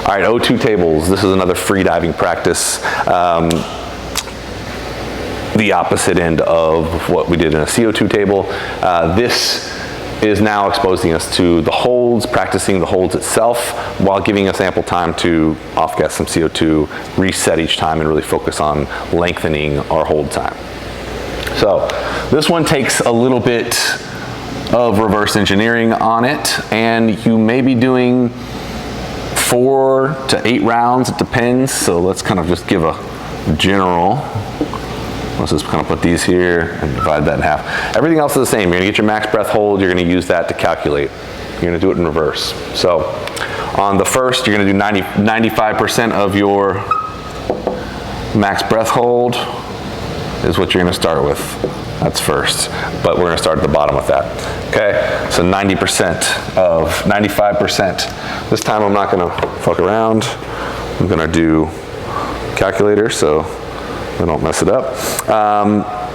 All right, O2 tables. This is another free diving practice. The opposite end of what we did in a CO2 table. This is now exposing us to the holds, practicing the holds itself, while giving us ample time to off-gas some CO2, reset each time, and really focus on lengthening our hold time. So this one takes a little bit of reverse engineering on it, and you may be doing 4 to 8 rounds, it depends. So let's kind of just give a general. Let's just kind of put these here and divide that in half. Everything else is the same. You're gonna get your max breath hold, you're gonna use that to calculate. You're gonna do it in reverse. So on the first, you're gonna do 95% of your max breath hold is what you're gonna start with. That's first, but we're gonna start at the bottom with that. Okay, so 95%. This time I'm not gonna fuck around. I'm gonna do calculator, so I don't mess it up.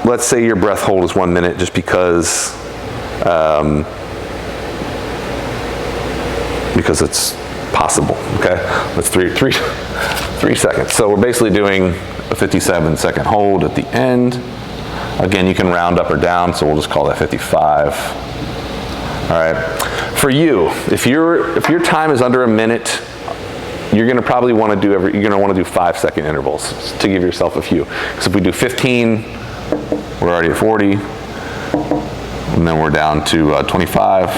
Let's say your breath hold is 1 minute, just because it's possible. Okay, that's three seconds. So we're basically doing a 57-second hold at the end. Again, you can round up or down, so we'll just call that 55. All right. For you, if your time is under a minute, you're gonna probably want to do 5-second intervals to give yourself a few. Because if we do 15, we're already at 40, and then we're down to 25,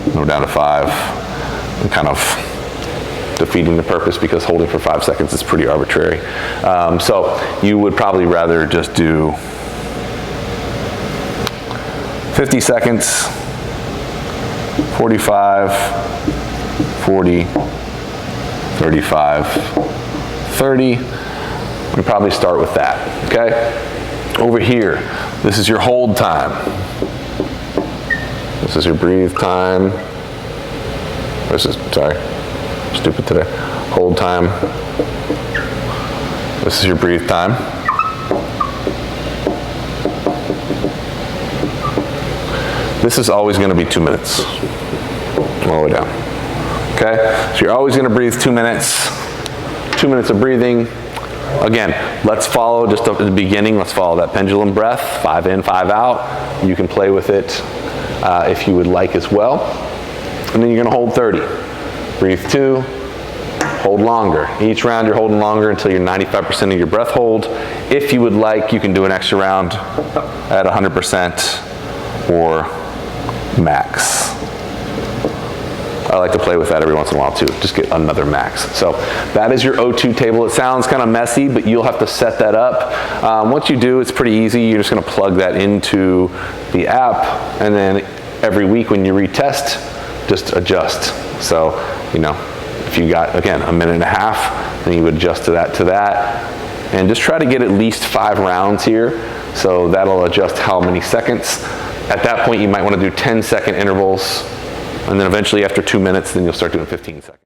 and we're down to 5, and kind of defeating the purpose, because holding for 5 seconds is pretty arbitrary. So you would probably rather just do 50 seconds, 45, 40, 35, 30. We probably start with that, okay? Over here, this is your hold time. This is your breathe time. Sorry, stupid today. Hold time. This is your breathe time. This is always gonna be 2 minutes, all the way down. Okay, so you're always gonna breathe 2 minutes, 2 minutes of breathing. Again, let's follow, just at the beginning, let's follow that pendulum breath, 5 in, 5 out. You can play with it if you would like as well. And then you're gonna hold 30. Breathe 2, hold longer. Each round you're holding longer until you're 95% of your breath hold. If you would like, you can do an extra round at 100% or max. I like to play with that every once in a while too, just get another max. So that is your O2 table. It sounds kind of messy, but you'll have to set that up. Once you do, it's pretty easy. You're just gonna plug that into the app, and then every week when you retest, just adjust. So, you know, if you got, again, a minute and a half, then you would adjust to that, and just try to get at least 5 rounds here. So that'll adjust how many seconds. At that point, you might want to do 10-second intervals. And then eventually after 2 minutes, then you'll start doing 15 seconds.